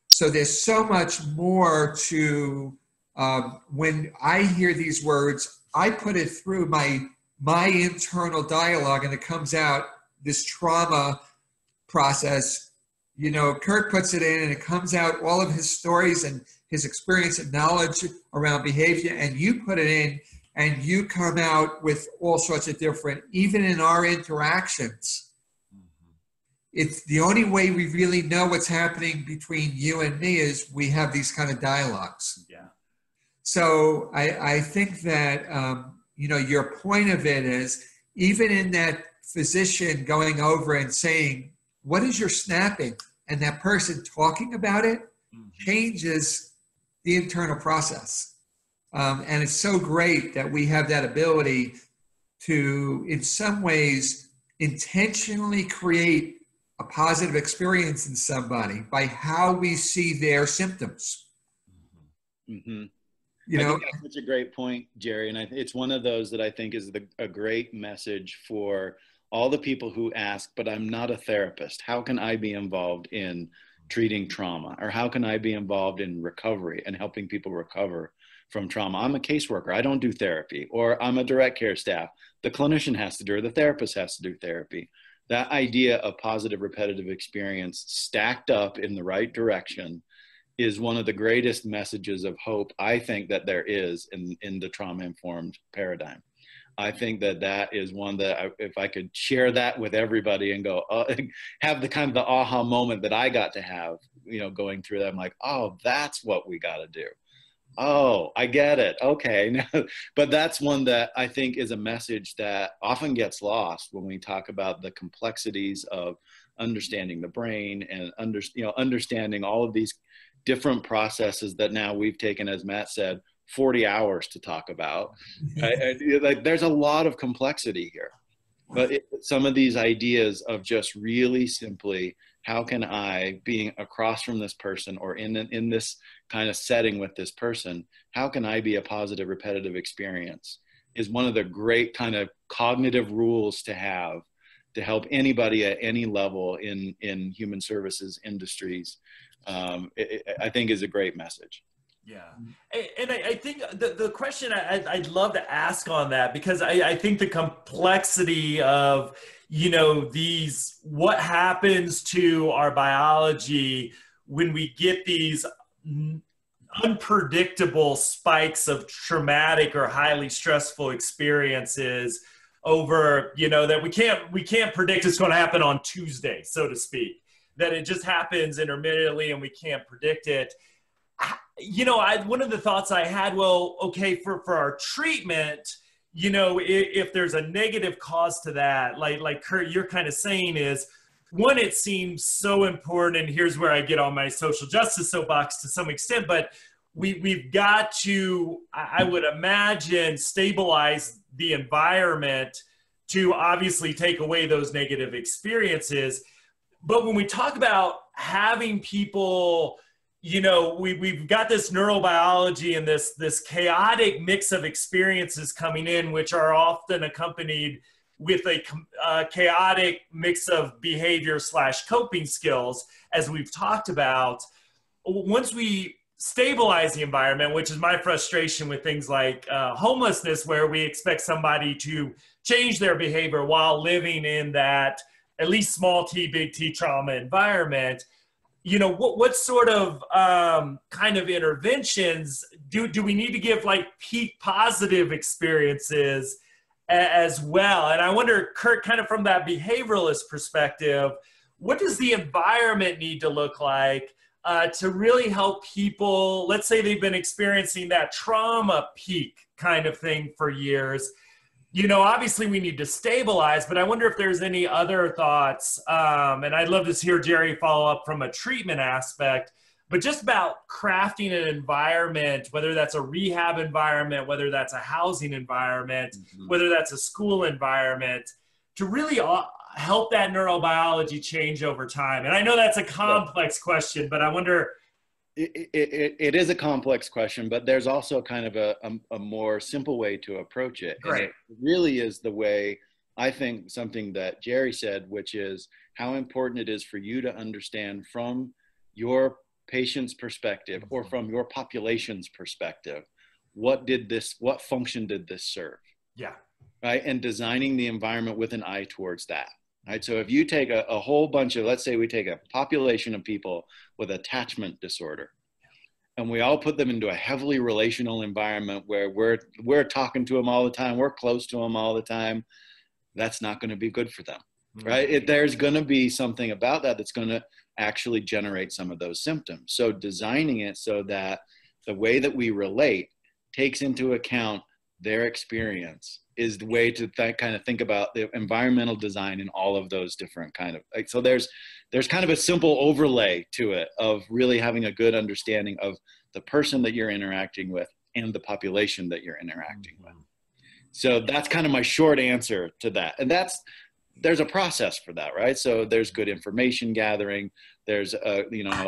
So there's so much more to, when I hear these words, I put it through my internal dialogue and it comes out, this trauma process. You know, Curt puts it in and it comes out, all of his stories and his experience and knowledge around behavior, and you put it in and you come out with all sorts of different, even in our interactions. It's the only way we really know what's happening between you and me is we have these kind of dialogues. Yeah. So I think that, you know, your point of it is even in that physician going over and saying, what is your snapping? And that person talking about it changes the internal process. And it's so great that we have that ability to, in some ways, intentionally create a positive experience in somebody by how we see their symptoms. Mm-hmm. You know, I think that's such a great point, Jerry. And it's one of those that I think is a great message for all the people who ask, but I'm not a therapist. How can I be involved in treating trauma? Or how can I be involved in recovery and helping people recover from trauma? I'm a caseworker. I don't do therapy. Or I'm a direct care staff. The clinician has to do, or the therapist has to do therapy. That idea of positive repetitive experience stacked up in the right direction is one of the greatest messages of hope, I think, that there is in the trauma-informed paradigm. I think that that is one that if I could share that with everybody and go, have the kind of the aha moment that I got to have, you know, going through that, I'm like, oh, that's what we got to do. Oh, I get it. Okay. But that's one that I think is a message that often gets lost when we talk about the complexities of understanding the brain and understanding all of these different processes that now we've taken, as Matt said, 40 hours to talk about. Like, there's a lot of complexity here. But some of these ideas of just really simply, how can I, being across from this person or in this kind of setting with this person, how can I be a positive repetitive experience, is one of the great kind of cognitive rules to have to help anybody at any level in human services industries. I think is a great message. Yeah. And I think the question I'd love to ask on that, because I think the complexity of, you know, what happens to our biology when we get these unpredictable spikes of traumatic or highly stressful experiences over, you know, that we can't predict it's going to happen on Tuesday, so to speak, that it just happens intermittently and we can't predict it. You know, one of the thoughts I had, well, okay, for our treatment, you know, if there's a negative cause to that, like Curt, you're kind of saying is, one, it seems so important, and here's where I get on my social justice soapbox to some extent, but we've got to, I would imagine, stabilize the environment to obviously take away those negative experiences. But when we talk about having people, you know, we've got this neurobiology and this chaotic mix of experiences coming in, which are often accompanied with a chaotic mix of behavior / coping skills, as we've talked about. Once we stabilize the environment, which is my frustration with things like homelessness, where we expect somebody to change their behavior while living in that at least small t, big T trauma environment, you know, what sort of kind of interventions do we need to give, like peak positive experiences as well? And I wonder, Curt, kind of from that behavioralist perspective, what does the environment need to look like to really help people? Let's say they've been experiencing that trauma peak kind of thing for years. You know, obviously we need to stabilize, but I wonder if there's any other thoughts, and I'd love to hear Jerry follow up from a treatment aspect, but just about crafting an environment, whether that's a rehab environment, whether that's a housing environment, whether that's a school environment, to really help that neurobiology change over time. And I know that's a complex question, but I wonder. It is a complex question, but there's also kind of a more simple way to approach it. Great. And it really is the way, I think, something that Jerry said, which is how important it is for you to understand from your patient's perspective or from your population's perspective, what function did this serve? Yeah. Right. And designing the environment with an eye towards that. Right. So if you take a whole bunch of, let's say we take a population of people with attachment disorder, and we all put them into a heavily relational environment where we're talking to them all the time, we're close to them all the time, that's not going to be good for them. Right. There's going to be something about that that's going to actually generate some of those symptoms. So designing it so that the way that we relate takes into account their experience is the way to kind of think about the environmental design in all of those different kind of, like, so there's kind of a simple overlay to it of really having a good understanding of the person that you're interacting with and the population that you're interacting with. So that's kind of my short answer to that. And there's a process for that, right? So there's good information gathering. There's a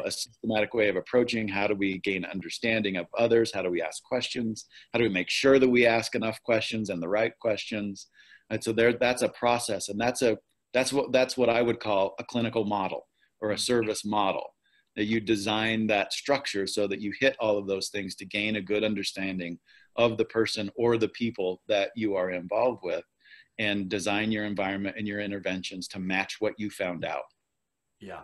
systematic way of approaching how do we gain understanding of others? How do we ask questions? How do we make sure that we ask enough questions and the right questions? And so that's a process, and that's what I would call a clinical model or a service model. that you design that structure so that you hit all of those things to gain a good understanding of the person or the people that you are involved with, and design your environment and your interventions to match what you found out. Yeah,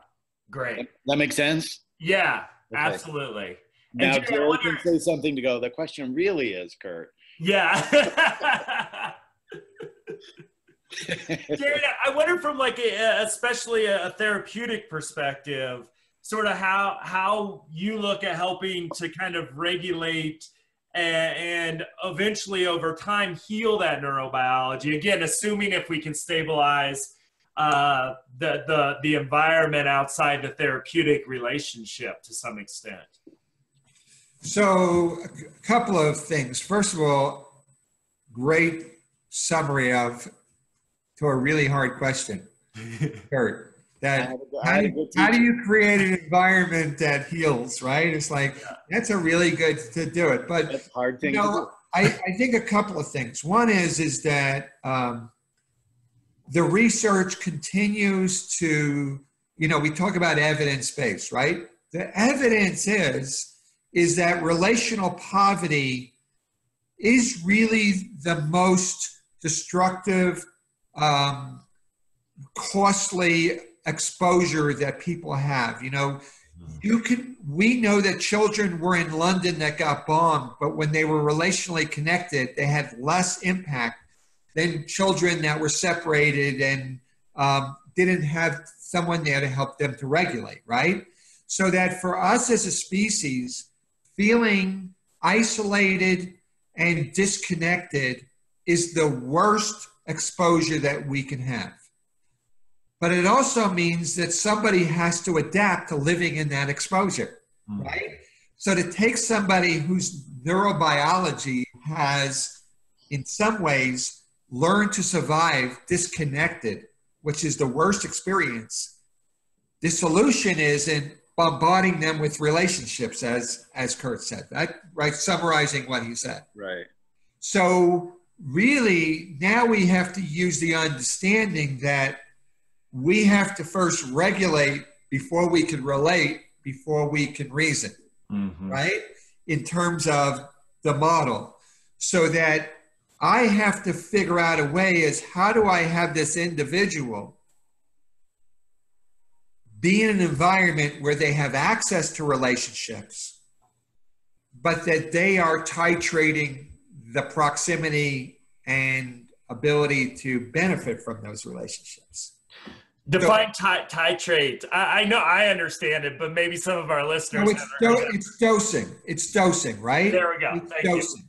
great. That makes sense? Yeah, okay. Absolutely. Now, and Jerry can say something to go, the question really is, Curt. Yeah. Jerry, I wonder from like especially a therapeutic perspective, sort of how you look at helping to kind of regulate and eventually over time heal that neurobiology. Again, assuming if we can stabilize the environment outside the therapeutic relationship to some extent. So a couple of things. First of all, great summary to a really hard question, Curt. That how do you create an environment that heals, right? It's like, that's a really good to do it. But that's a hard thing to do. I think a couple of things. One is that the research continues to, we talk about evidence-based, right? The evidence is that relational poverty is really the most destructive, costly exposure that people have. We know that children were in London that got bombed, but when they were relationally connected, they had less impact than children that were separated and didn't have someone there to help them to regulate, right? So that for us as a species, feeling isolated and disconnected is the worst exposure that we can have. But it also means that somebody has to adapt to living in that exposure, right? So to take somebody whose neurobiology has, in some ways, learned to survive disconnected, which is the worst experience, the solution is in bombarding them with relationships, as Curt said, right? Summarizing what he said. Right. So really, now we have to use the understanding that we have to first regulate before we can relate, before we can reason, right? In terms of the model. So that I have to figure out a way is, how do I have this individual be in an environment where they have access to relationships, but that they are titrating the proximity and ability to benefit from those relationships. Define titrate. I know I understand it, but maybe some of our listeners it's dosing. It's dosing, right? There we go. It's dosing.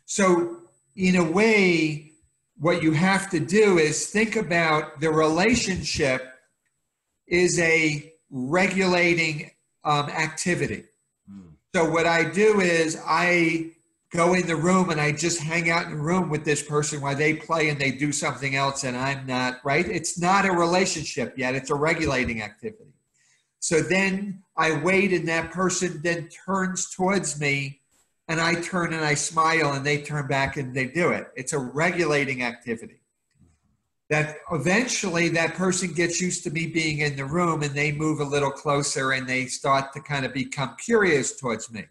So in a way, what you have to do is think about the relationship is a regulating activity. So what I do is I go in the room and I just hang out in the room with this person while they play and they do something else and I'm not, right? It's not a relationship yet. It's a regulating activity. So then I wait and that person then turns towards me and I turn and I smile and they turn back and they do it. It's a regulating activity. That eventually that person gets used to me being in the room and they move a little closer and they start to kind of become curious towards me.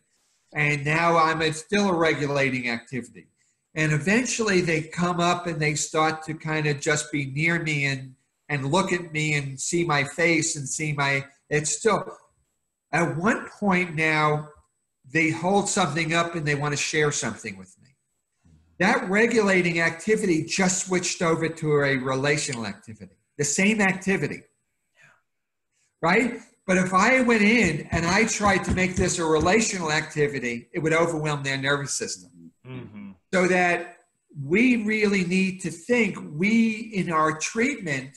And now it's still a regulating activity. And eventually they come up and they start to kind of just be near me and look at me and see my face and it's still, at one point now, they hold something up and they want to share something with me. That regulating activity just switched over to a relational activity, the same activity, right? But if I went in and I tried to make this a relational activity, it would overwhelm their nervous system. So that we really need to think, in our treatment,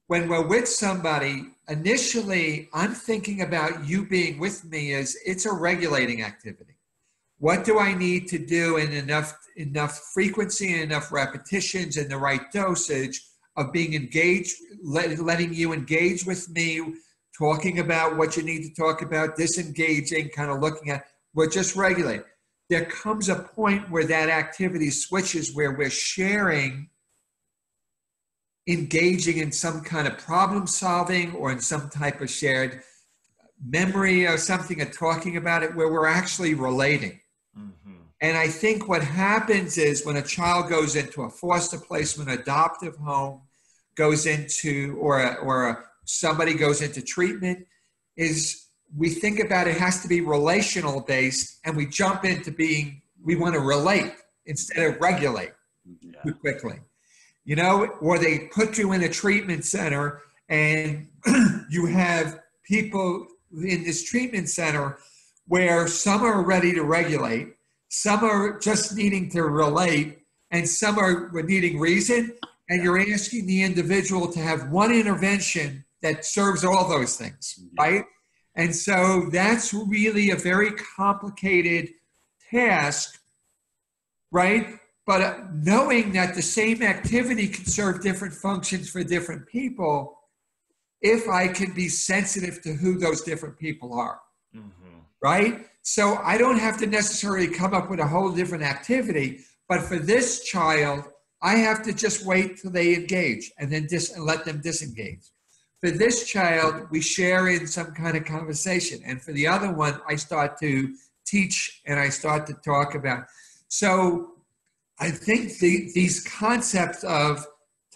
when we're with somebody, initially, I'm thinking about you being with me as it's a regulating activity. What do I need to do in enough frequency and enough repetitions and the right dosage of being engaged, letting you engage with me, talking about what you need to talk about, disengaging, kind of looking at, we're just regulating. There comes a point where that activity switches, where we're sharing, engaging in some kind of problem solving or in some type of shared memory or something of talking about it where we're actually relating. And I think what happens is when a child goes into a foster placement, adoptive home, goes into, or somebody goes into treatment, is we think about it has to be relational based, and we jump into being, we want to relate instead of regulate too quickly. You know, or they put you in a treatment center and you have people in this treatment center where some are ready to regulate, some are just needing to relate, and some are needing reason. And you're asking the individual to have one intervention that serves all those things, right? And so that's really a very complicated task, right? But knowing that the same activity can serve different functions for different people, if I can be sensitive to who those different people are, right? So I don't have to necessarily come up with a whole different activity, but for this child, I have to just wait till they engage and then let them disengage. For this child, we share in some kind of conversation. And for the other one, I start to teach and I start to talk about. So I think these concepts of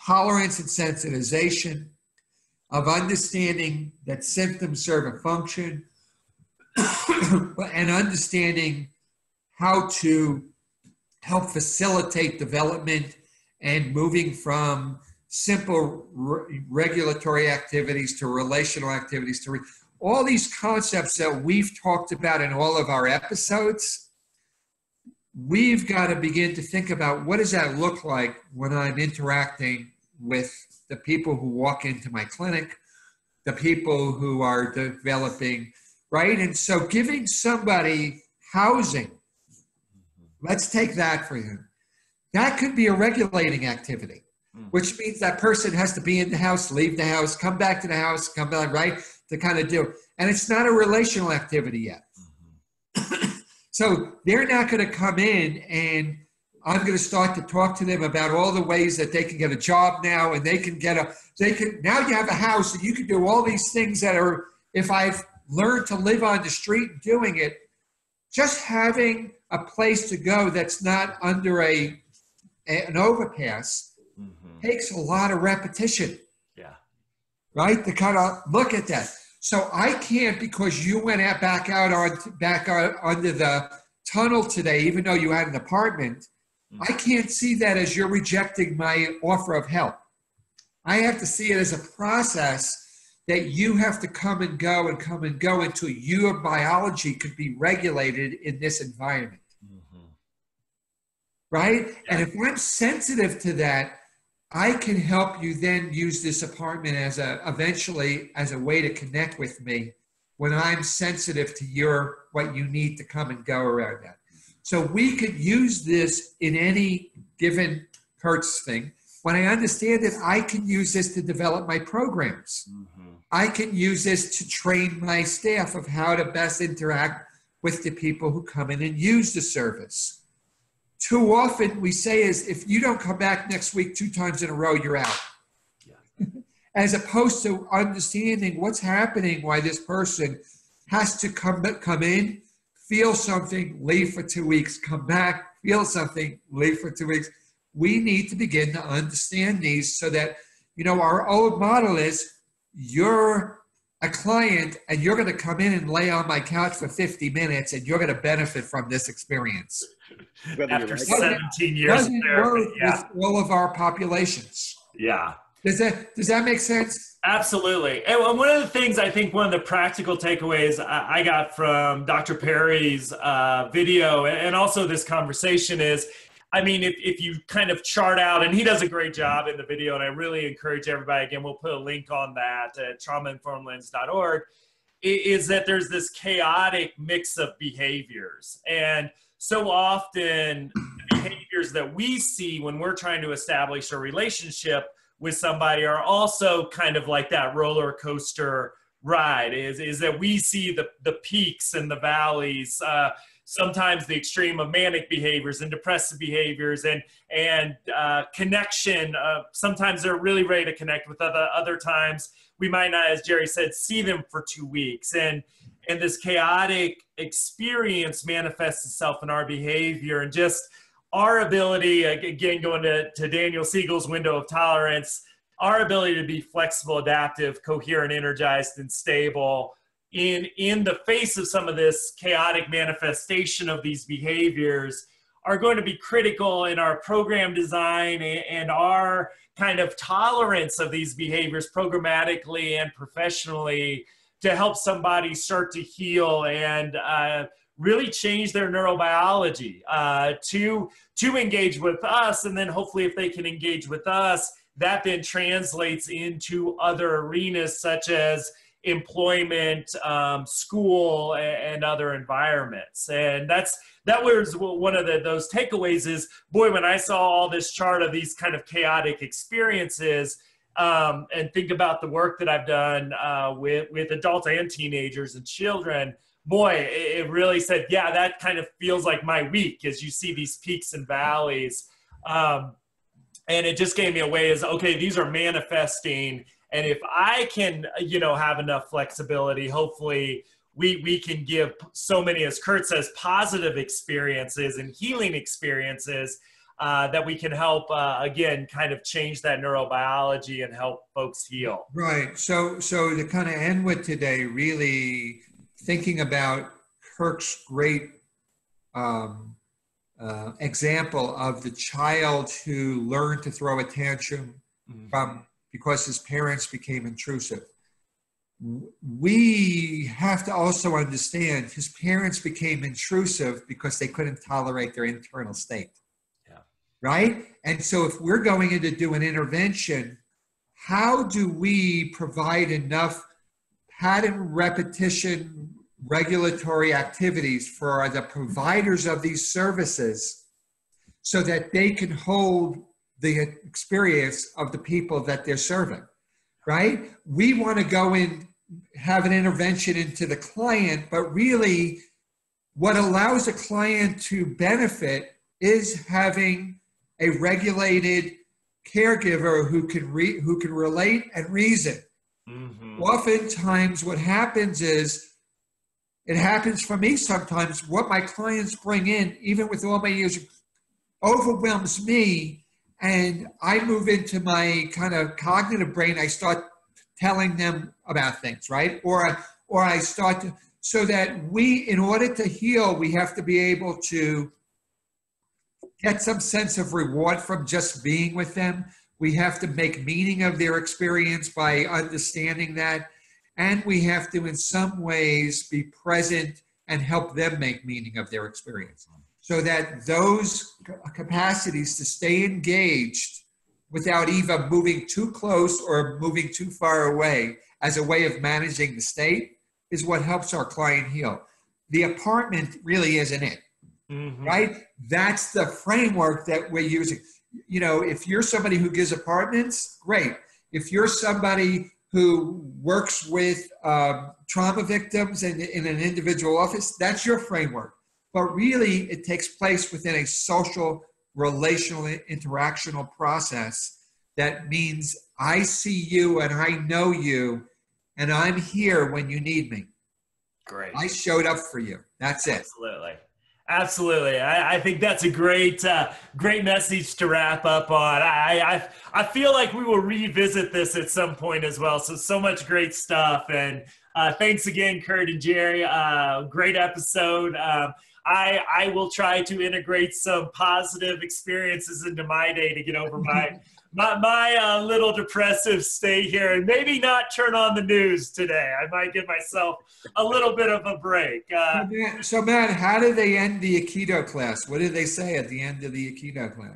tolerance and sensitization, of understanding that symptoms serve a function, and understanding how to help facilitate development and moving from simple regulatory activities to relational activities to all these concepts that we've talked about in all of our episodes. We've got to begin to think about what does that look like when I'm interacting with the people who walk into my clinic, the people who are developing, right? And so giving somebody housing, let's take that for you. That could be a regulating activity, which means that person has to be in the house, leave the house, come back to the house, come back, right? To kind of do. And it's not a relational activity yet. So they're not going to come in and I'm going to start to talk to them about all the ways that they can get a job now and they can now you have a house and you can do all these things that are, if I've learned to live on the street doing it, just having a place to go that's not under an overpass takes a lot of repetition. Yeah. Right? To kind of look at that. So I can't, because you went back out under the tunnel today, even though you had an apartment, I can't see that as you're rejecting my offer of help. I have to see it as a process that you have to come and go until your biology could be regulated in this environment. Right? Yeah. And if I'm sensitive to that, I can help you then use this apartment eventually as a way to connect with me when I'm sensitive to what you need to come and go around that. So we could use this in any given Curt's thing. When I understand it, I can use this to develop my programs. I can use this to train my staff of how to best interact with the people who come in and use the service. Too often we say is, if you don't come back next week 2 times in a row, you're out. Yeah. As opposed to understanding what's happening, why this person has to come in, feel something, leave for 2 weeks, come back, feel something, leave for 2 weeks. We need to begin to understand these so that, our old model is you're a client and you're going to come in and lay on my couch for 50 minutes and you're going to benefit from this experience. After 17 years of therapy, with all of our populations. Yeah. Does that make sense? Absolutely. And one of the things I think one of the practical takeaways I got from Dr. Perry's video and also this conversation is, if you kind of chart out, and he does a great job in the video, and I really encourage everybody, again, we'll put a link on that at traumainformedlens.org, is that there's this chaotic mix of behaviors. And so often the behaviors that we see when we're trying to establish a relationship with somebody are also kind of like that roller coaster ride, is that we see the peaks and the valleys, sometimes the extreme of manic behaviors and depressive behaviors and connection. Sometimes they're really ready to connect with other times we might not, as Jerry said, see them for 2 weeks. And this chaotic experience manifests itself in our behavior, and just our ability, again, going to Daniel Siegel's window of tolerance, our ability to be flexible, adaptive, coherent, energized, and stable in the face of some of this chaotic manifestation of these behaviors are going to be critical in our program design and our kind of tolerance of these behaviors programmatically and professionally to help somebody start to heal and really change their neurobiology to engage with us. And then hopefully if they can engage with us, that then translates into other arenas such as employment, school, and other environments. And that was one of those takeaways is, boy, when I saw all this chart of these kind of chaotic experiences, and think about the work that I've done with adults and teenagers and children, boy, it really said, yeah, that kind of feels like my week as you see these peaks and valleys. And it just gave me a way as, okay, these are manifesting. And if I can, have enough flexibility, hopefully we can give so many, as Curt says, positive experiences and healing experiences that we can help, again, kind of change that neurobiology and help folks heal. Right. So to kind of end with today, really thinking about Curt's great example of the child who learned to throw a tantrum because his parents became intrusive. We have to also understand his parents became intrusive because they couldn't tolerate their internal state. Yeah. Right? And so if we're going in to do an intervention, how do we provide enough pattern repetition regulatory activities for the providers of these services so that they can hold the experience of the people that they're serving, right? We want to go in, have an intervention into the client, but really what allows a client to benefit is having a regulated caregiver who can relate and reason. Mm-hmm. Oftentimes what happens is, it happens for me sometimes, what my clients bring in, even with all my years, overwhelms me, and I move into my kind of cognitive brain. I start telling them about things, right? Or I start to, so that we, in order to heal, we have to be able to get some sense of reward from just being with them. We have to make meaning of their experience by understanding that. And we have to, in some ways, be present and help them make meaning of their experience. So that those capacities to stay engaged without either moving too close or moving too far away as a way of managing the state is what helps our client heal. The apartment really isn't it, right? That's the framework that we're using. If you're somebody who gives apartments, great. If you're somebody who works with trauma victims in an individual office, that's your framework. But really, it takes place within a social, relational, interactional process that means I see you and I know you, and I'm here when you need me. Great. I showed up for you. That's it. Absolutely. Absolutely. I think that's a great message to wrap up on. I feel like we will revisit this at some point as well. So much great stuff. And thanks again, Curt and Jerry. Great episode. I will try to integrate some positive experiences into my day to get over my little depressive state here, and maybe not turn on the news today. I might give myself a little bit of a break. So Matt, how do they end the Aikido class? What do they say at the end of the Aikido class?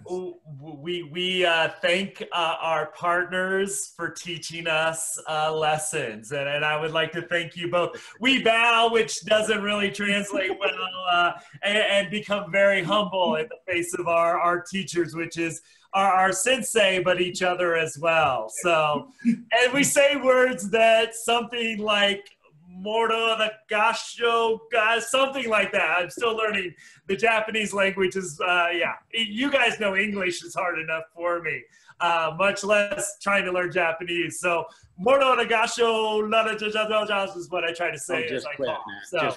We thank our partners for teaching us lessons, and I would like to thank you both. We bow, which doesn't really translate well, and become very humble in the face of our teachers, which is our sensei, but each other as well. So, and we say words that something like Mordo the Gasho, something like that. I'm still learning the Japanese language. You guys know English is hard enough for me. much less trying to learn Japanese. So, Moro Nagasho Nanajajajajas is what I try to say as I call. So,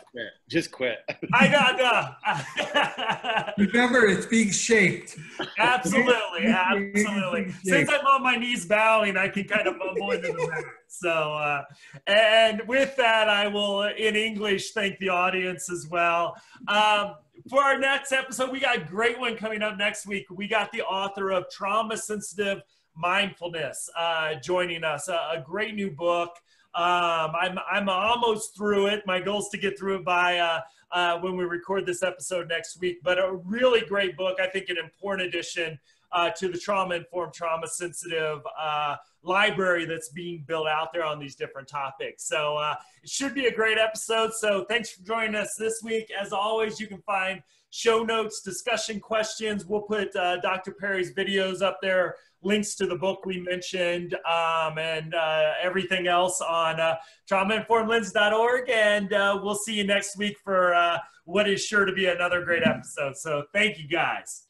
just quit. I got Remember, it's being shaped. Absolutely. Since I'm on my knees bowing, I can kind of mumble into the mic. So, and with that, I will, in English, thank the audience as well. For our next episode, we got a great one coming up next week. We got the author of Trauma-Sensitive Mindfulness joining us, a great new book. I'm almost through it. My goal is to get through it by when we record this episode next week, but a really great book. I think an important addition to the trauma-informed, trauma-sensitive library that's being built out there on these different topics. So it should be a great episode. So thanks for joining us this week. As always, you can find show notes, discussion questions. We'll put Dr. Perry's videos up there, links to the book we mentioned, and everything else on traumainformedlens.org. And we'll see you next week for what is sure to be another great episode. So thank you, guys.